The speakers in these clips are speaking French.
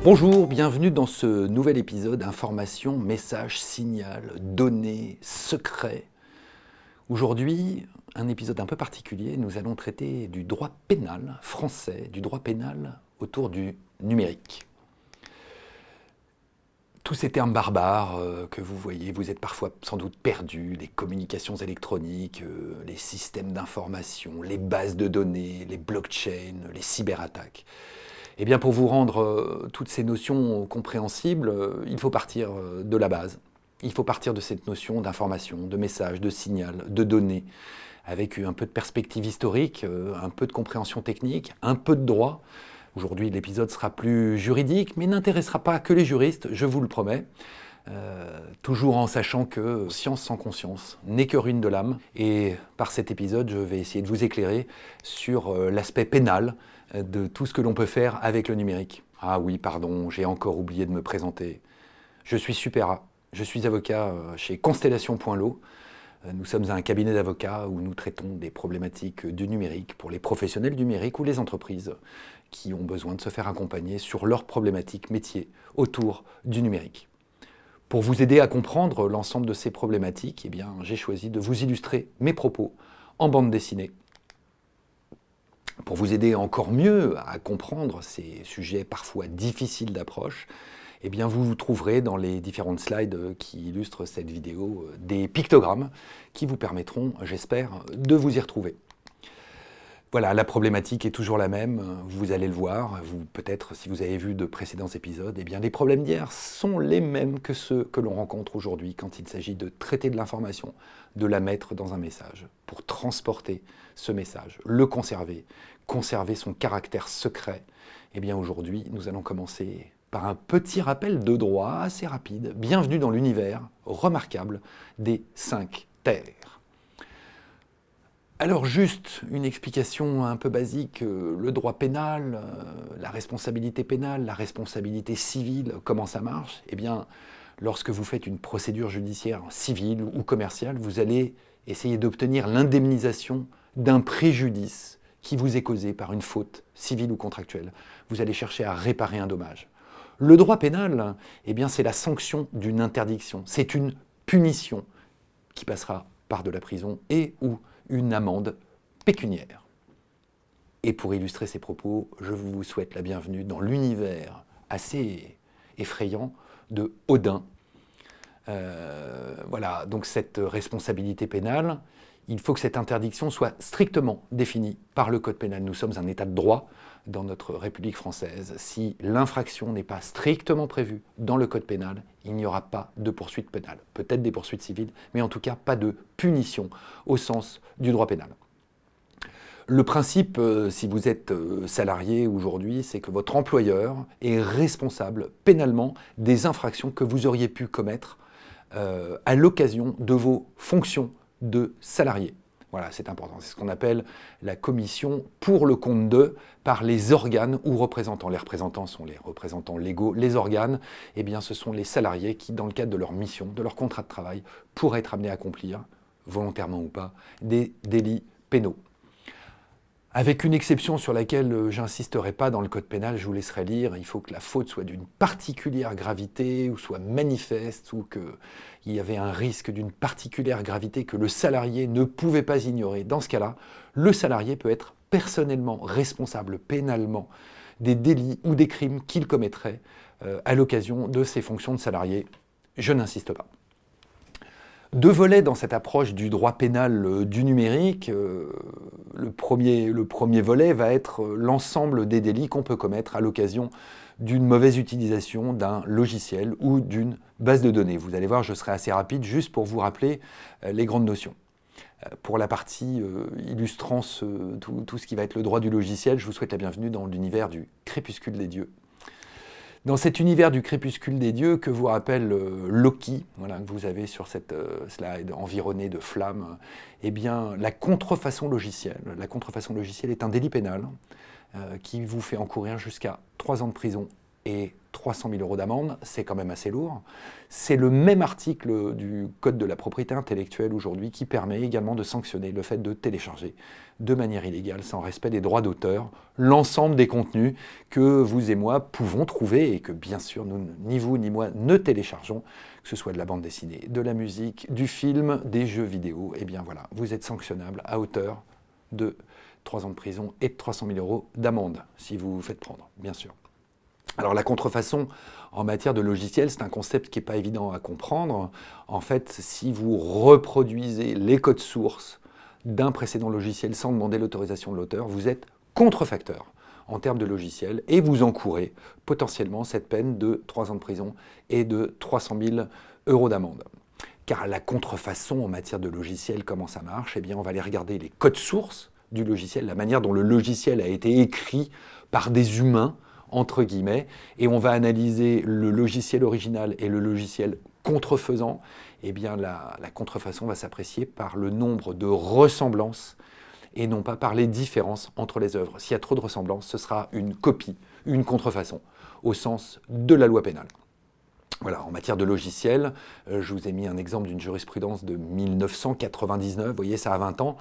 Bonjour, bienvenue dans ce nouvel épisode Information, message, signal, données, secrets. Aujourd'hui, un épisode un peu particulier, nous allons traiter du droit pénal français, du droit pénal autour du numérique. Tous ces termes barbares que vous voyez, vous êtes parfois sans doute perdus, les communications électroniques, les systèmes d'information, les bases de données, les blockchains, les cyberattaques. Eh bien, pour vous rendre toutes ces notions compréhensibles, il faut partir de la base. Il faut partir de cette notion d'information, de message, de signal, de données, avec un peu de perspective historique, un peu de compréhension technique, un peu de droit. Aujourd'hui, l'épisode sera plus juridique, mais n'intéressera pas que les juristes, je vous le promets. Toujours en sachant que science sans conscience n'est que ruine de l'âme. Et par cet épisode, je vais essayer de vous éclairer sur l'aspect pénal de tout ce que l'on peut faire avec le numérique. Ah oui, pardon, j'ai encore oublié de me présenter. Je suis Supera, je suis avocat chez Constellation.lo. Nous sommes un cabinet d'avocats où nous traitons des problématiques du numérique pour les professionnels du numérique ou les entreprises qui ont besoin de se faire accompagner sur leurs problématiques métiers autour du numérique. Pour vous aider à comprendre l'ensemble de ces problématiques, eh bien, j'ai choisi de vous illustrer mes propos en bande dessinée. Pour vous aider encore mieux à comprendre ces sujets parfois difficiles d'approche, eh bien, vous trouverez dans les différentes slides qui illustrent cette vidéo des pictogrammes qui vous permettront, j'espère, de vous y retrouver. Voilà, la problématique est toujours la même, vous allez le voir, peut-être si vous avez vu de précédents épisodes, eh bien les problèmes d'hier sont les mêmes que ceux que l'on rencontre aujourd'hui quand il s'agit de traiter de l'information, de la mettre dans un message, pour transporter ce message, le conserver son caractère secret. Eh bien aujourd'hui, nous allons commencer par un petit rappel de droit assez rapide. Bienvenue dans l'univers remarquable des 5 terres. Alors juste une explication un peu basique, le droit pénal, la responsabilité pénale, la responsabilité civile, comment ça marche? Eh bien, lorsque vous faites une procédure judiciaire civile ou commerciale, vous allez essayer d'obtenir l'indemnisation d'un préjudice qui vous est causé par une faute civile ou contractuelle. Vous allez chercher à réparer un dommage. Le droit pénal, eh bien, c'est la sanction d'une interdiction, c'est une punition qui passera par de la prison et ou une amende pécuniaire. Et pour illustrer ces propos, je vous souhaite la bienvenue dans l'univers assez effrayant de Odin. Voilà, donc cette responsabilité pénale, il faut que cette interdiction soit strictement définie par le Code pénal. Nous sommes un État de droit dans notre République française. Si l'infraction n'est pas strictement prévue dans le Code pénal, il n'y aura pas de poursuite pénale. Peut-être des poursuites civiles, mais en tout cas pas de punition au sens du droit pénal. Le principe, si vous êtes salarié aujourd'hui, c'est que votre employeur est responsable pénalement des infractions que vous auriez pu commettre à l'occasion de vos fonctions de salarié. Voilà, c'est important. C'est ce qu'on appelle la commission pour le compte de par les organes ou représentants. Les représentants sont les représentants légaux. Les organes, eh bien, ce sont les salariés qui, dans le cadre de leur mission, de leur contrat de travail, pourraient être amenés à accomplir, volontairement ou pas, des délits pénaux. Avec une exception sur laquelle j'insisterai pas dans le code pénal, je vous laisserai lire, il faut que la faute soit d'une particulière gravité ou soit manifeste ou qu'il y avait un risque d'une particulière gravité que le salarié ne pouvait pas ignorer. Dans ce cas-là, le salarié peut être personnellement responsable pénalement des délits ou des crimes qu'il commettrait à l'occasion de ses fonctions de salarié. Je n'insiste pas. Deux volets dans cette approche du droit pénal du numérique. Le premier volet va être l'ensemble des délits qu'on peut commettre à l'occasion d'une mauvaise utilisation d'un logiciel ou d'une base de données. Vous allez voir, je serai assez rapide juste pour vous rappeler les grandes notions. Pour la partie illustrant tout ce qui va être le droit du logiciel, je vous souhaite la bienvenue dans l'univers du crépuscule des dieux. Dans cet univers du crépuscule des dieux que vous rappelle Loki, voilà, que vous avez sur cette slide environné de flammes, eh bien, la contrefaçon logicielle est un délit pénal qui vous fait encourir jusqu'à 3 ans de prison et 300 000 € d'amende, c'est quand même assez lourd. C'est le même article du Code de la propriété intellectuelle aujourd'hui qui permet également de sanctionner le fait de télécharger de manière illégale, sans respect des droits d'auteur, l'ensemble des contenus que vous et moi pouvons trouver et que bien sûr, ni vous ni moi ne téléchargeons, que ce soit de la bande dessinée, de la musique, du film, des jeux vidéo. Et bien voilà, vous êtes sanctionnable à hauteur de 3 ans de prison et de 300 000 € d'amende, si vous vous faites prendre, bien sûr. Alors la contrefaçon en matière de logiciel, c'est un concept qui n'est pas évident à comprendre. En fait, si vous reproduisez les codes sources d'un précédent logiciel sans demander l'autorisation de l'auteur, vous êtes contrefacteur en termes de logiciel et vous encourez potentiellement cette peine de 3 ans de prison et de 300 000 € d'amende. Car la contrefaçon en matière de logiciel, comment ça marche? Eh bien, on va aller regarder les codes sources du logiciel, la manière dont le logiciel a été écrit par des humains, entre guillemets, et on va analyser le logiciel original et le logiciel contrefaisant. Eh bien, la contrefaçon va s'apprécier par le nombre de ressemblances et non pas par les différences entre les œuvres. S'il y a trop de ressemblances, ce sera une copie, une contrefaçon, au sens de la loi pénale. Voilà, en matière de logiciel, je vous ai mis un exemple d'une jurisprudence de 1999, vous voyez, ça a 20 ans.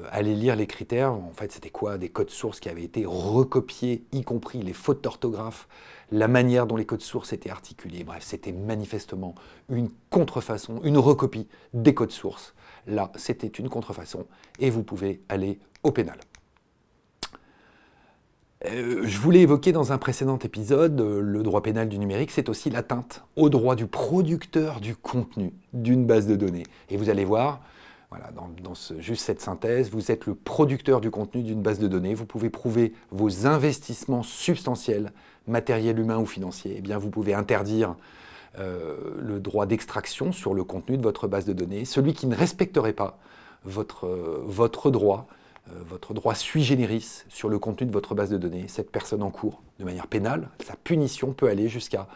Allez lire les critères, en fait, c'était quoi? Des codes sources qui avaient été recopiés, y compris les fautes d'orthographe, la manière dont les codes sources étaient articulés. Bref, c'était manifestement une contrefaçon, une recopie des codes sources. Là, c'était une contrefaçon et vous pouvez aller au pénal. Je voulais évoquer dans un précédent épisode, le droit pénal du numérique, c'est aussi l'atteinte au droit du producteur du contenu d'une base de données. Et vous allez voir, voilà, juste cette synthèse, vous êtes le producteur du contenu d'une base de données, vous pouvez prouver vos investissements substantiels, matériels, humains ou financiers. Eh bien, vous pouvez interdire le droit d'extraction sur le contenu de votre base de données. Celui qui ne respecterait pas votre droit sui generis sur le contenu de votre base de données, cette personne encourt de manière pénale, sa punition peut aller jusqu'à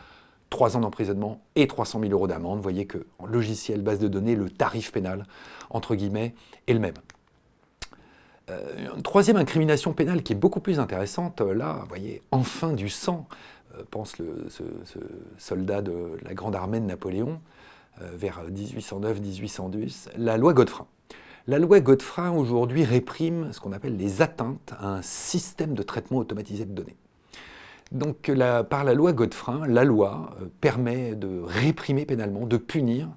3 ans d'emprisonnement et 300 000 € d'amende. Vous voyez que en logiciel, base de données, le tarif pénal, entre guillemets, est le même. Une troisième incrimination pénale qui est beaucoup plus intéressante, là, vous voyez, enfin du sang, pense ce soldat de la Grande Armée de Napoléon, vers 1809-1810, la loi Godefroy. La loi Godefroy, aujourd'hui, réprime ce qu'on appelle les atteintes à un système de traitement automatisé de données. Donc, par la loi Godefroy, la loi permet de réprimer pénalement, de punir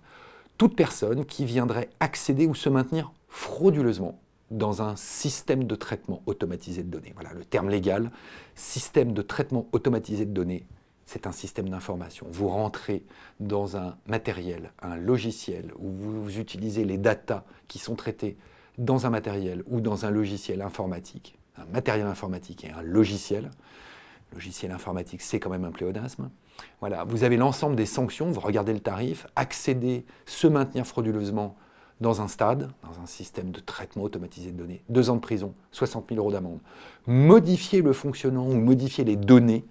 toute personne qui viendrait accéder ou se maintenir frauduleusement dans un système de traitement automatisé de données. Voilà le terme légal, système de traitement automatisé de données. C'est un système d'information. Vous rentrez dans un matériel, un logiciel, où vous utilisez les datas qui sont traitées dans un matériel ou dans un logiciel informatique, un matériel informatique et un logiciel. Logiciel informatique, c'est quand même un pléonasme. Voilà, vous avez l'ensemble des sanctions, vous regardez le tarif, accéder, se maintenir frauduleusement dans un stade, dans un système de traitement automatisé de données, 2 ans de prison, 60 000 € d'amende. Modifier le fonctionnement ou modifier les données,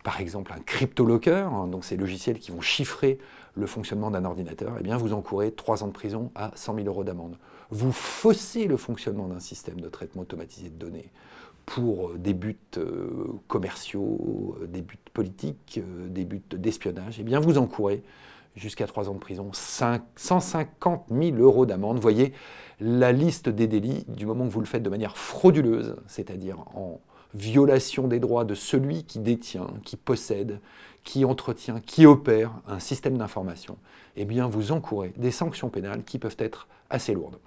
par exemple un cryptolocker, donc ces logiciels qui vont chiffrer le fonctionnement d'un ordinateur, eh bien vous encourez 3 ans de prison à 100 000 € d'amende. Vous faussez le fonctionnement d'un système de traitement automatisé de données pour des buts commerciaux, des buts politiques, des buts d'espionnage, eh bien vous encourez jusqu'à 3 ans de prison, 150 000 € d'amende. Vous voyez la liste des délits du moment que vous le faites de manière frauduleuse, c'est-à-dire en violation des droits de celui qui détient, qui possède, qui entretient, qui opère un système d'information, eh bien vous encourez des sanctions pénales qui peuvent être assez lourdes.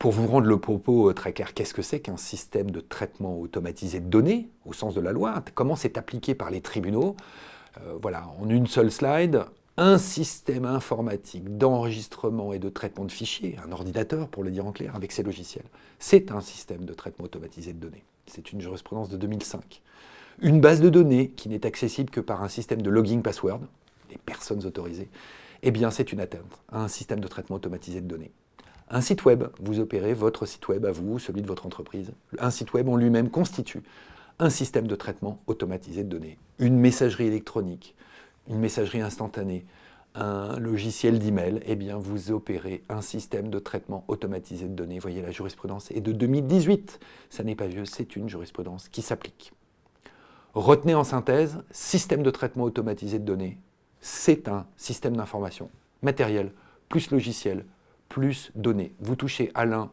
Pour vous rendre le propos très clair, qu'est-ce que c'est qu'un système de traitement automatisé de données, au sens de la loi? Comment c'est appliqué par les tribunaux? Voilà, en une seule slide, un système informatique d'enregistrement et de traitement de fichiers, un ordinateur pour le dire en clair, avec ses logiciels, c'est un système de traitement automatisé de données. C'est une jurisprudence de 2005. Une base de données qui n'est accessible que par un système de logging password, les personnes autorisées, eh bien c'est une atteinte à un système de traitement automatisé de données. Un site web, vous opérez votre site web à vous, celui de votre entreprise. Un site web en lui-même constitue un système de traitement automatisé de données. Une messagerie électronique, une messagerie instantanée, un logiciel d'email, eh bien vous opérez un système de traitement automatisé de données. Vous voyez, la jurisprudence est de 2018. Ça n'est pas vieux, c'est une jurisprudence qui s'applique. Retenez en synthèse, système de traitement automatisé de données, c'est un système d'information matériel, plus logiciel, plus données. Vous touchez à l'un,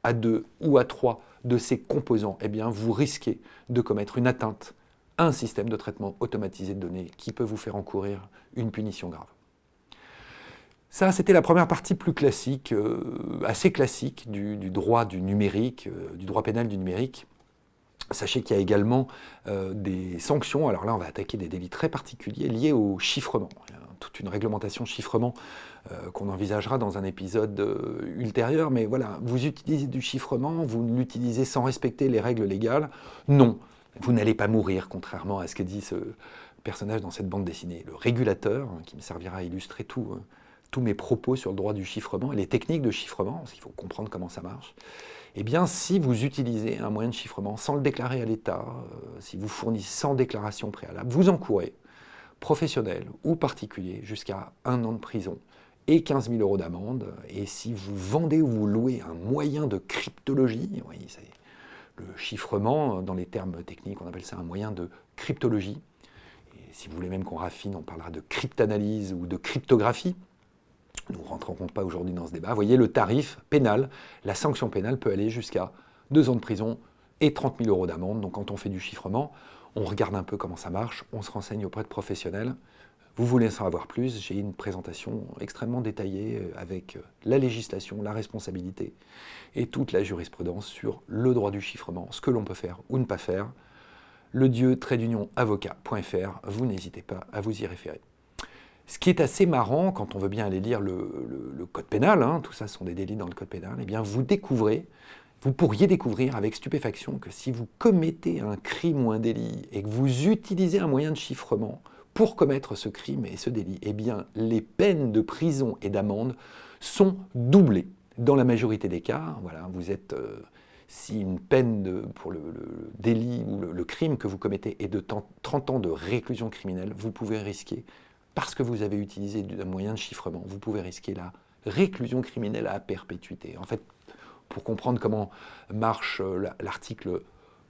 à deux ou à trois de ces composants, eh bien vous risquez de commettre une atteinte à un système de traitement automatisé de données qui peut vous faire encourir une punition grave. Ça, c'était la première partie plus classique, assez classique du droit du numérique, du droit pénal du numérique. Sachez qu'il y a également des sanctions. Alors là, on va attaquer des délits très particuliers liés au chiffrement. Il y a toute une réglementation chiffrement qu'on envisagera dans un épisode ultérieur. Mais voilà, vous utilisez du chiffrement, vous l'utilisez sans respecter les règles légales. Non, vous n'allez pas mourir, contrairement à ce que dit ce personnage dans cette bande dessinée. Le régulateur, qui me servira à illustrer tous mes propos sur le droit du chiffrement et les techniques de chiffrement, parce qu'il faut comprendre comment ça marche. Eh bien, si vous utilisez un moyen de chiffrement sans le déclarer à l'État, si vous fournissez sans déclaration préalable, vous encourez, professionnel ou particulier, jusqu'à 1 an de prison et 15 000 € d'amende. Et si vous vendez ou vous louez un moyen de cryptologie, oui, c'est le chiffrement, dans les termes techniques, on appelle ça un moyen de cryptologie. Et si vous voulez même qu'on raffine, on parlera de cryptanalyse ou de cryptographie. Nous ne rentrons pas aujourd'hui dans ce débat. Vous voyez, le tarif pénal, la sanction pénale peut aller jusqu'à 2 ans de prison et 30 000 € d'amende. Donc quand on fait du chiffrement, on regarde un peu comment ça marche, on se renseigne auprès de professionnels. Vous voulez en savoir plus, j'ai une présentation extrêmement détaillée avec la législation, la responsabilité et toute la jurisprudence sur le droit du chiffrement, ce que l'on peut faire ou ne pas faire. ledieu-avocat.fr, vous n'hésitez pas à vous y référer. Ce qui est assez marrant, quand on veut bien aller lire le code pénal, tout ça sont des délits dans le code pénal, eh bien vous pourriez découvrir avec stupéfaction que si vous commettez un crime ou un délit et que vous utilisez un moyen de chiffrement pour commettre ce crime et ce délit, eh bien les peines de prison et d'amende sont doublées. Dans la majorité des cas, voilà, vous êtes... si une peine pour le délit ou le crime que vous commettez est de 30 ans de réclusion criminelle, vous pouvez risquer, parce que vous avez utilisé un moyen de chiffrement, vous pouvez risquer la réclusion criminelle à perpétuité. En fait, pour comprendre comment marche l'article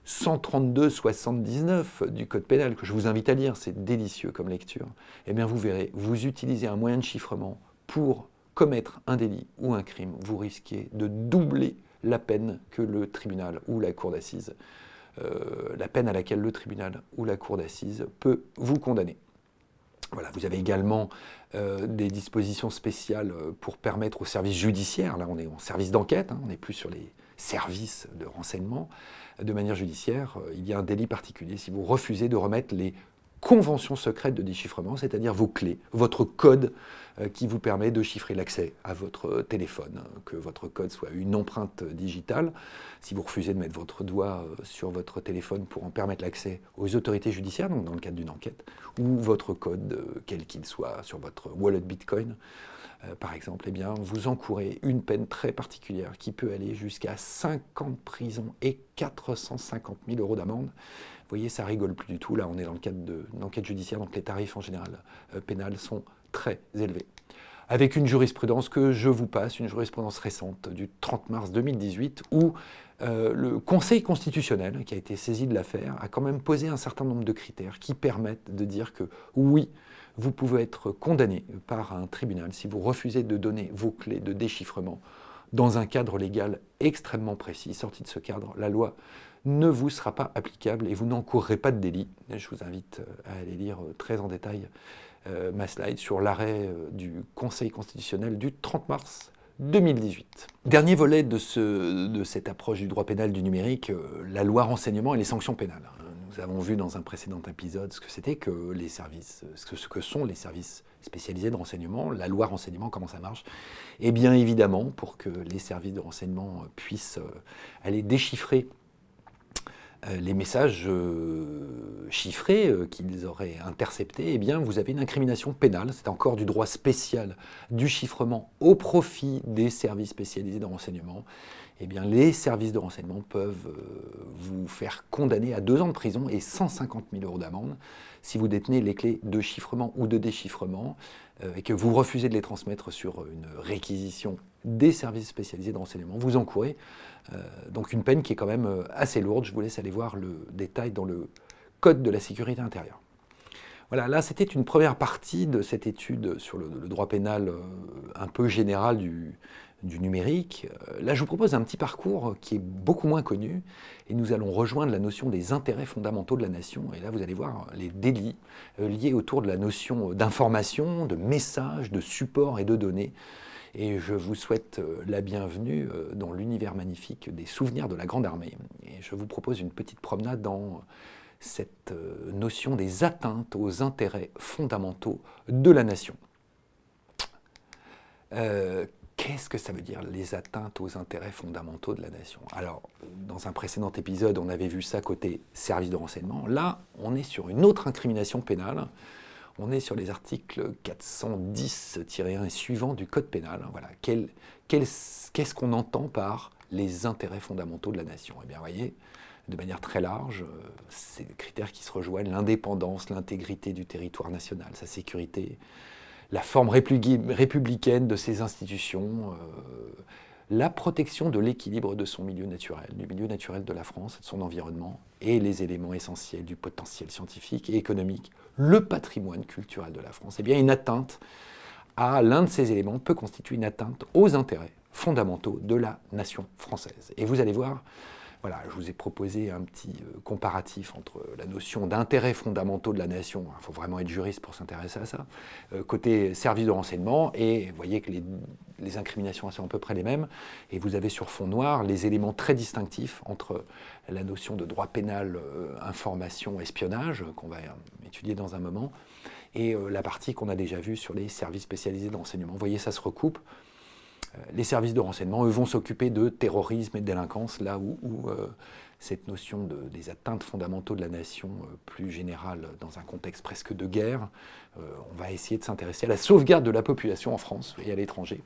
132-79 du Code pénal, que je vous invite à lire, c'est délicieux comme lecture, eh bien vous verrez, vous utilisez un moyen de chiffrement pour commettre un délit ou un crime, vous risquez de doubler la peine que le tribunal ou la cour d'assises, la peine à laquelle le tribunal ou la cour d'assises peut vous condamner. Voilà, vous avez également des dispositions spéciales pour permettre aux services judiciaires, là on est en service d'enquête, on n'est plus sur les services de renseignement, de manière judiciaire, il y a un délit particulier si vous refusez de remettre les conventions secrètes de déchiffrement, c'est-à-dire vos clés, votre code qui vous permet de chiffrer l'accès à votre téléphone, que votre code soit une empreinte digitale. Si vous refusez de mettre votre doigt sur votre téléphone pour en permettre l'accès aux autorités judiciaires, donc dans le cadre d'une enquête, ou votre code, quel qu'il soit, sur votre wallet Bitcoin, par exemple, eh bien, vous encourez une peine très particulière qui peut aller jusqu'à 5 ans de prison et 450 000 € d'amende. Vous voyez, ça rigole plus du tout. Là, on est dans le cadre d'une enquête judiciaire, donc les tarifs en général pénals sont très élevés. Avec une jurisprudence que je vous passe, une jurisprudence récente du 30 mars 2018, où le Conseil constitutionnel, qui a été saisi de l'affaire, a quand même posé un certain nombre de critères qui permettent de dire que oui, vous pouvez être condamné par un tribunal si vous refusez de donner vos clés de déchiffrement dans un cadre légal extrêmement précis. Sorti de ce cadre, la loi ne vous sera pas applicable et vous n'encourrez pas de délit. Je vous invite à aller lire très en détail ma slide sur l'arrêt du Conseil constitutionnel du 30 mars 2018. Dernier volet de cette approche du droit pénal du numérique, la loi renseignement et les sanctions pénales. Nous avons vu dans un précédent épisode ce que c'était que les services, ce que sont les services spécialisés de renseignement, la loi renseignement, comment ça marche. Et bien évidemment, pour que les services de renseignement puissent aller déchiffrer les messages chiffrés qu'ils auraient interceptés, eh bien, vous avez une incrimination pénale. C'est encore du droit spécial du chiffrement au profit des services spécialisés de renseignement. Eh bien, les services de renseignement peuvent vous faire condamner à 2 ans de prison et 150 000 € d'amende si vous détenez les clés de chiffrement ou de déchiffrement et que vous refusez de les transmettre sur une réquisition des services spécialisés de renseignement. Vous encourez donc une peine qui est quand même assez lourde. Je vous laisse aller voir le détail dans le Code de la sécurité intérieure. Voilà, là c'était une première partie de cette étude sur le droit pénal un peu général du numérique. Là je vous propose un petit parcours qui est beaucoup moins connu et nous allons rejoindre la notion des intérêts fondamentaux de la nation. Et là vous allez voir les délits liés autour de la notion d'information, de message, de support et de données. Et je vous souhaite la bienvenue dans l'univers magnifique des souvenirs de la Grande Armée. Et je vous propose une petite promenade dans cette notion des atteintes aux intérêts fondamentaux de la nation. Qu'est-ce que ça veut dire, les atteintes aux intérêts fondamentaux de la nation? Alors, dans un précédent épisode, on avait vu ça côté service de renseignement. Là, on est sur une autre incrimination pénale. On est sur les articles 410-1 et suivants du Code pénal. Voilà. Qu'est-ce qu'on entend par les intérêts fondamentaux de la nation? Eh bien, vous voyez, de manière très large, c'est des critères qui se rejoignent: l'indépendance, l'intégrité du territoire national, sa sécurité, la forme républicaine de ses institutions, la protection de l'équilibre de son milieu naturel, du milieu naturel de la France, de son environnement, et les éléments essentiels du potentiel scientifique et économique, le patrimoine culturel de la France. Eh bien, une atteinte à l'un de ces éléments peut constituer une atteinte aux intérêts fondamentaux de la nation française. Et vous allez voir, voilà, je vous ai proposé un petit comparatif entre la notion d'intérêts fondamentaux de la nation, il faut vraiment être juriste pour s'intéresser à ça, côté service de renseignement, et vous voyez que les incriminations sont à peu près les mêmes, et vous avez sur fond noir les éléments très distinctifs entre la notion de droit pénal, information, espionnage, qu'on va étudier dans un moment, et la partie qu'on a déjà vue sur les services spécialisés de renseignement. Vous voyez, ça se recoupe. Les services de renseignement, eux, vont s'occuper de terrorisme et de délinquance, là où cette notion des atteintes fondamentaux de la nation, plus générale, dans un contexte presque de guerre, on va essayer de s'intéresser à la sauvegarde de la population en France et à l'étranger,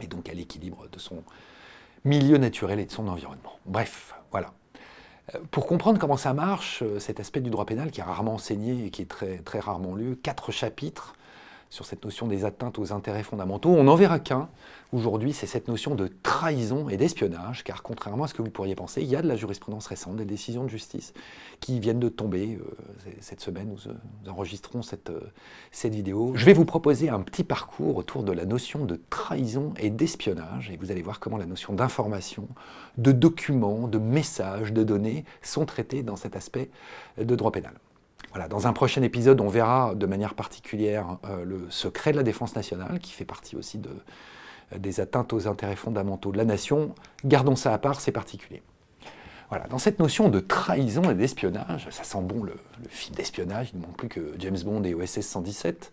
et donc à l'équilibre de son milieu naturel et de son environnement. Bref, voilà. Pour comprendre comment ça marche, cet aspect du droit pénal qui est rarement enseigné et qui est très, très rarement lu, 4 chapitres sur cette notion des atteintes aux intérêts fondamentaux. On n'en verra qu'un. Aujourd'hui, c'est cette notion de trahison et d'espionnage, car contrairement à ce que vous pourriez penser, il y a de la jurisprudence récente, des décisions de justice qui viennent de tomber. Cette semaine, nous enregistrons cette vidéo. Je vais vous proposer un petit parcours autour de la notion de trahison et d'espionnage, et vous allez voir comment la notion d'information, de documents, de messages, de données sont traitées dans cet aspect de droit pénal. Voilà, dans un prochain épisode, on verra de manière particulière le secret de la défense nationale, qui fait partie aussi des atteintes aux intérêts fondamentaux de la nation. Gardons ça à part, c'est particulier. Voilà, dans cette notion de trahison et d'espionnage, ça sent bon le film d'espionnage, il ne manque plus que James Bond et OSS 117.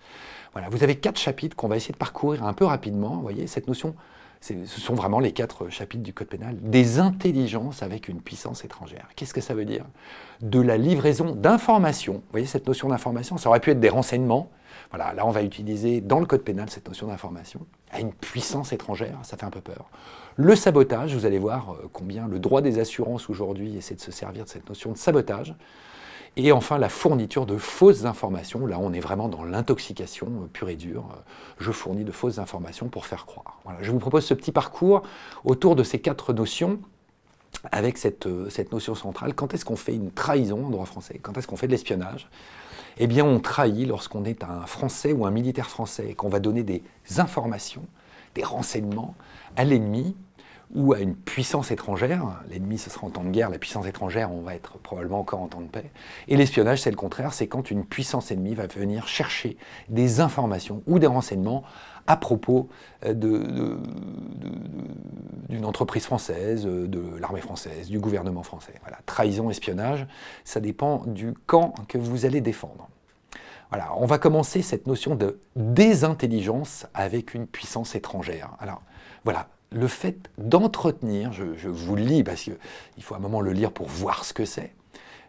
Voilà, vous avez 4 chapitres qu'on va essayer de parcourir un peu rapidement. Vous voyez, cette notion, ce sont vraiment les 4 chapitres du Code pénal, des intelligences avec une puissance étrangère. Qu'est-ce que ça veut dire? De la livraison d'informations. Vous voyez, cette notion d'information, ça aurait pu être des renseignements. Voilà, là on va utiliser dans le Code pénal cette notion d'information à une puissance étrangère, ça fait un peu peur. Le sabotage, vous allez voir combien le droit des assurances aujourd'hui essaie de se servir de cette notion de sabotage. Et enfin, la fourniture de fausses informations. Là, on est vraiment dans l'intoxication pure et dure. Je fournis de fausses informations pour faire croire. Voilà, je vous propose ce petit parcours autour de ces 4 notions, avec cette notion centrale. Quand est-ce qu'on fait une trahison en droit français? Quand est-ce qu'on fait de l'espionnage? Eh bien, on trahit lorsqu'on est un Français ou un militaire français et qu'on va donner des informations, des renseignements à l'ennemi ou à une puissance étrangère. L'ennemi, ce sera en temps de guerre, la puissance étrangère, on va être probablement encore en temps de paix. Et l'espionnage, c'est le contraire, c'est quand une puissance ennemie va venir chercher des informations ou des renseignements à propos d'une entreprise française, de l'armée française, du gouvernement français. Voilà, trahison, espionnage, ça dépend du camp que vous allez défendre. Voilà, on va commencer cette notion de désintelligence avec une puissance étrangère. Alors, voilà, le fait d'entretenir, je vous le lis parce qu'il faut un moment le lire pour voir ce que c'est,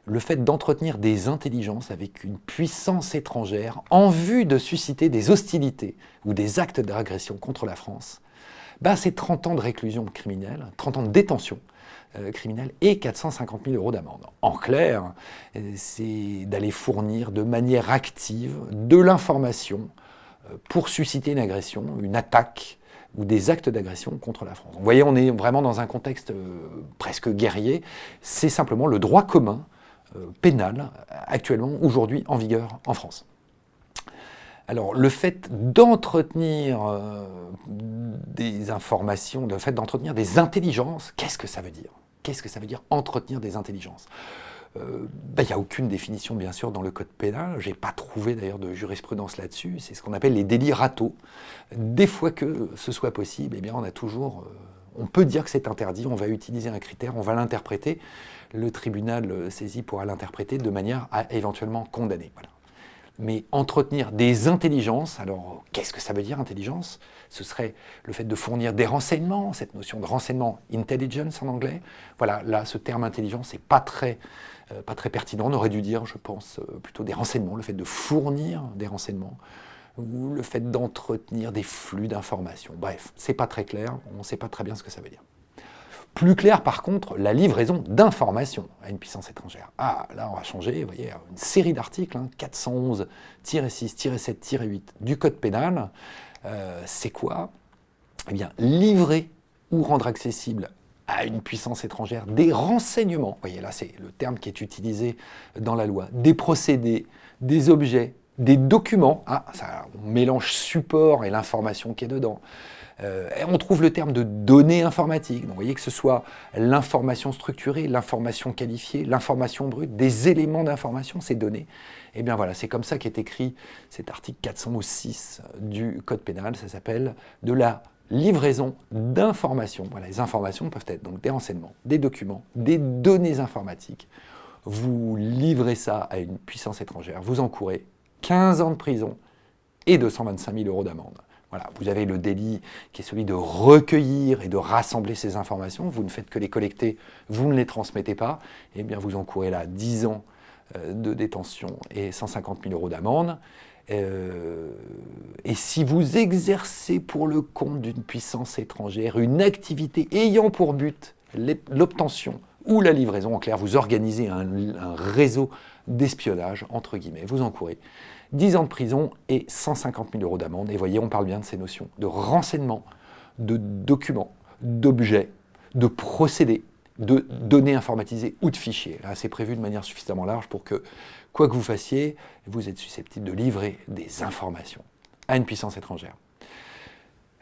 le fait d'entretenir des intelligences avec une puissance étrangère en vue de susciter des hostilités ou des actes d'agression contre la France, c'est 30 ans de réclusion criminelle, 30 ans de détention criminelle et 450 000 € d'amende. En clair, c'est d'aller fournir de manière active de l'information pour susciter une agression, une attaque ou des actes d'agression contre la France. Vous voyez, on est vraiment dans un contexte presque guerrier. C'est simplement le droit commun pénal actuellement, aujourd'hui, en vigueur en France. Alors, le fait d'entretenir des informations, le fait d'entretenir des intelligences, qu'est-ce que ça veut dire? Qu'est-ce que ça veut dire entretenir des intelligences? Il n'y a aucune définition, bien sûr, dans le code pénal. Je n'ai pas trouvé, d'ailleurs, de jurisprudence là-dessus. C'est ce qu'on appelle les délits râteaux. Des fois que ce soit possible, eh bien, on peut dire que c'est interdit, on va utiliser un critère, on va l'interpréter. Le tribunal saisi pourra l'interpréter de manière à éventuellement condamner. Voilà. Mais entretenir des intelligences, alors qu'est-ce que ça veut dire intelligence? Ce serait le fait de fournir des renseignements, cette notion de renseignement, intelligence en anglais. Voilà, là, ce terme intelligence n'est pas très pertinent. On aurait dû dire, je pense, plutôt des renseignements, le fait de fournir des renseignements, ou le fait d'entretenir des flux d'informations. Bref, c'est pas très clair, on ne sait pas très bien ce que ça veut dire. Plus clair, par contre, la livraison d'informations à une puissance étrangère. Ah, là, on va changer, vous voyez, une série d'articles, 411-6-7-8 du Code pénal. C'est quoi? Eh bien, livrer ou rendre accessible à une puissance étrangère des renseignements, vous voyez, là, c'est le terme qui est utilisé dans la loi, des procédés, des objets, des documents. Ah, ça, on mélange support et l'information qui est dedans. Et on trouve le terme de données informatiques. Donc, vous voyez que ce soit l'information structurée, l'information qualifiée, l'information brute, des éléments d'information, ces données. Et bien voilà, c'est comme ça qu'est écrit cet article 406 du Code pénal. Ça s'appelle de la livraison d'informations. Voilà, les informations peuvent être donc des renseignements, des documents, des données informatiques. Vous livrez ça à une puissance étrangère, vous encourez 15 ans de prison et 225 000 € d'amende. Voilà, vous avez le délit qui est celui de recueillir et de rassembler ces informations. Vous ne faites que les collecter, vous ne les transmettez pas. Eh bien, vous encourez là 10 ans de détention et 150 000 € d'amende. Et si vous exercez pour le compte d'une puissance étrangère une activité ayant pour but l'obtention ou la livraison, en clair, vous organisez un réseau d'espionnage, entre guillemets, vous encourez 10 ans de prison et 150 000 € d'amende. Et voyez, on parle bien de ces notions de renseignements, de documents, d'objets, de procédés, de données informatisées ou de fichiers. Là, c'est prévu de manière suffisamment large pour que, quoi que vous fassiez, vous êtes susceptible de livrer des informations à une puissance étrangère.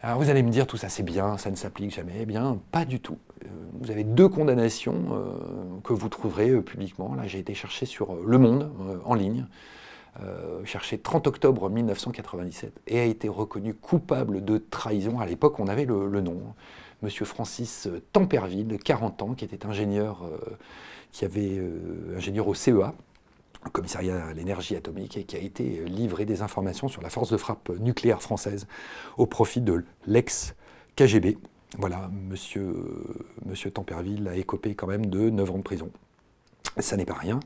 Alors vous allez me dire, tout ça c'est bien, ça ne s'applique jamais. Eh bien, pas du tout. Vous avez 2 condamnations que vous trouverez publiquement. Là, j'ai été chercher sur Le Monde, en ligne, cherché 30 octobre 1997, et a été reconnu coupable de trahison. À l'époque, on avait le nom. Monsieur Francis Temperville, 40 ans, qui était ingénieur, ingénieur au CEA, au commissariat à l'énergie atomique, et qui a été livré des informations sur la force de frappe nucléaire française au profit de l'ex-KGB. Voilà, monsieur Temperville a écopé quand même de 9 ans de prison. Ça n'est pas rien.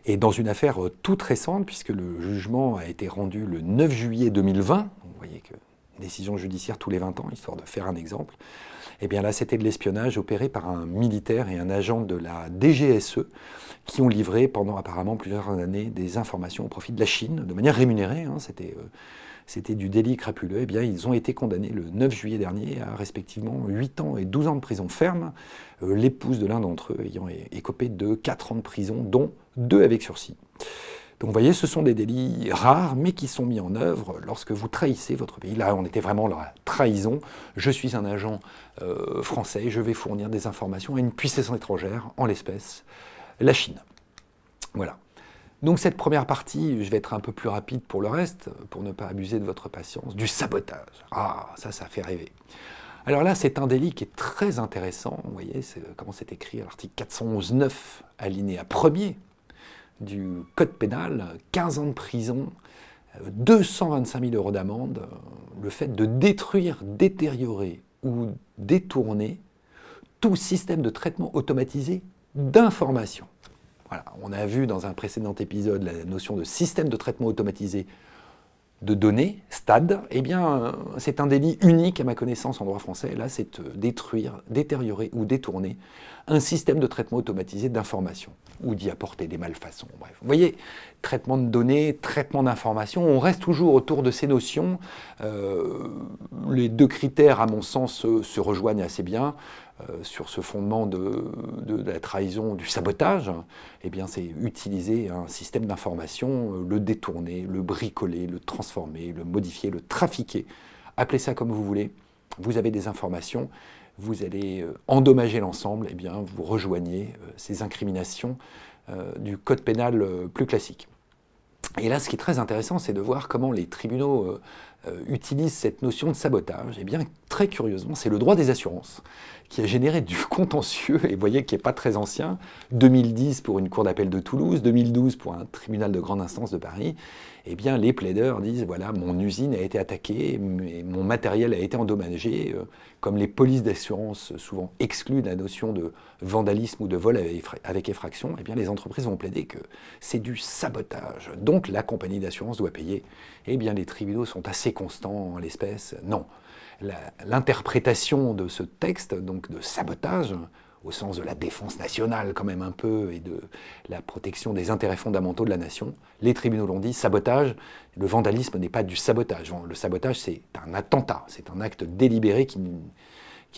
Et dans une affaire toute récente, puisque le jugement a été rendu le 9 juillet 2020, donc vous voyez que décision judiciaire tous les 20 ans, histoire de faire un exemple, et bien là c'était de l'espionnage opéré par un militaire et un agent de la DGSE qui ont livré pendant apparemment plusieurs années des informations au profit de la Chine, de manière rémunérée, c'était du délit crapuleux. Eh bien, ils ont été condamnés le 9 juillet dernier à respectivement 8 ans et 12 ans de prison ferme, l'épouse de l'un d'entre eux ayant écopé de 4 ans de prison, dont 2 avec sursis. Donc vous voyez, ce sont des délits rares, mais qui sont mis en œuvre lorsque vous trahissez votre pays. Là, on était vraiment dans la trahison. Je suis un agent français, je vais fournir des informations à une puissance étrangère, en l'espèce la Chine. Voilà. Donc cette première partie, je vais être un peu plus rapide pour le reste, pour ne pas abuser de votre patience, du sabotage. Ah, ça fait rêver. Alors là, c'est un délit qui est très intéressant. Vous voyez comment c'est écrit à l'article 411-9, alinéa 1er du Code pénal, 15 ans de prison, 225 000 € d'amende, le fait de détruire, détériorer ou détourner tout système de traitement automatisé d'informations. Voilà, on a vu dans un précédent épisode la notion de système de traitement automatisé de données, STAD. Eh bien, c'est un délit unique à ma connaissance en droit français. Là, c'est détruire, détériorer ou détourner un système de traitement automatisé d'informations ou d'y apporter des malfaçons. Bref, vous voyez, traitement de données, traitement d'informations, on reste toujours autour de ces notions. Les 2 critères, à mon sens, se rejoignent assez bien. sur ce fondement de la trahison, du sabotage, eh bien c'est utiliser un système d'information, le détourner, le bricoler, le transformer, le modifier, le trafiquer. Appelez ça comme vous voulez. Vous avez des informations, vous allez endommager l'ensemble, eh bien vous rejoignez ces incriminations du code pénal plus classique. Et là, ce qui est très intéressant, c'est de voir comment les tribunaux utilisent cette notion de sabotage. Et bien, très curieusement, c'est le droit des assurances qui a généré du contentieux, et vous voyez qu'il n'est pas très ancien, 2010 pour une cour d'appel de Toulouse, 2012 pour un tribunal de grande instance de Paris. Eh bien, les plaideurs disent, voilà, mon usine a été attaquée, mon matériel a été endommagé. Comme les polices d'assurance souvent excluent la notion de vandalisme ou de vol avec effraction, eh bien, les entreprises vont plaider que c'est du sabotage. Donc, la compagnie d'assurance doit payer. Eh bien, les tribunaux sont assez constants en l'espèce. Non. L'interprétation de ce texte, donc de sabotage, au sens de la défense nationale quand même un peu, et de la protection des intérêts fondamentaux de la nation, les tribunaux l'ont dit, sabotage, le vandalisme n'est pas du sabotage. Le sabotage, c'est un attentat, c'est un acte délibéré qui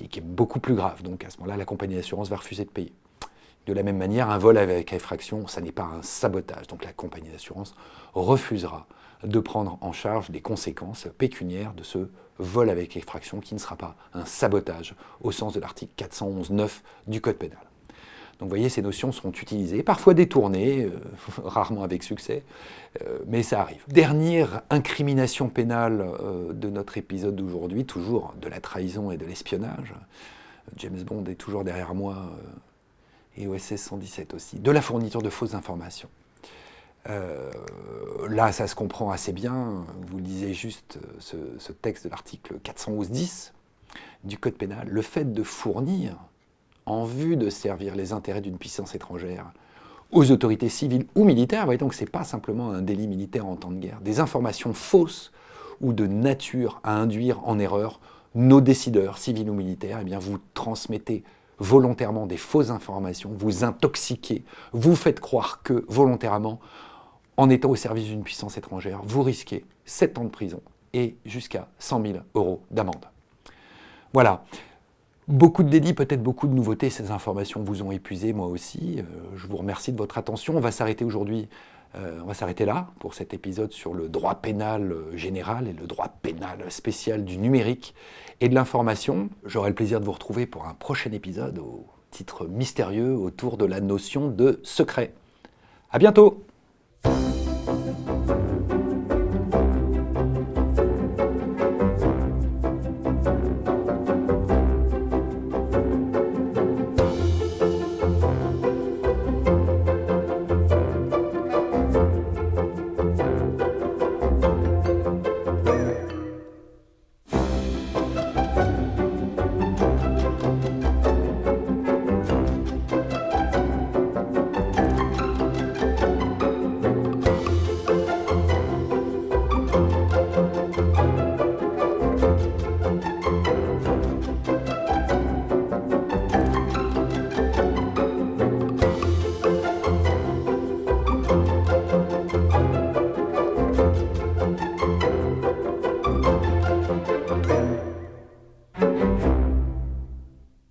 est beaucoup plus grave. Donc à ce moment-là, la compagnie d'assurance va refuser de payer. De la même manière, un vol avec effraction, ça n'est pas un sabotage. Donc la compagnie d'assurance refusera de prendre en charge les conséquences pécuniaires de ce vol avec effraction qui ne sera pas un sabotage au sens de l'article 411.9 du Code pénal. Donc vous voyez, ces notions seront utilisées, parfois détournées, rarement avec succès, mais ça arrive. Dernière incrimination pénale de notre épisode d'aujourd'hui, toujours de la trahison et de l'espionnage. James Bond est toujours derrière moi, et OSS 117 aussi, de la fourniture de fausses informations. Là, ça se comprend assez bien. Vous lisez juste ce texte de l'article 411.10 du Code pénal. Le fait de fournir, en vue de servir les intérêts d'une puissance étrangère, aux autorités civiles ou militaires, vous voyez, donc ce n'est pas simplement un délit militaire en temps de guerre, des informations fausses ou de nature à induire en erreur nos décideurs, civils ou militaires, eh bien vous transmettez volontairement des fausses informations, vous intoxiquez, vous faites croire que volontairement, en étant au service d'une puissance étrangère, vous risquez 7 ans de prison et jusqu'à 100 000 € d'amende. Voilà. Beaucoup de délits, peut-être beaucoup de nouveautés. Ces informations vous ont épuisé, moi aussi. Je vous remercie de votre attention. On va s'arrêter aujourd'hui, on va s'arrêter là pour cet épisode sur le droit pénal général et le droit pénal spécial du numérique et de l'information. J'aurai le plaisir de vous retrouver pour un prochain épisode au titre mystérieux autour de la notion de secret. À bientôt!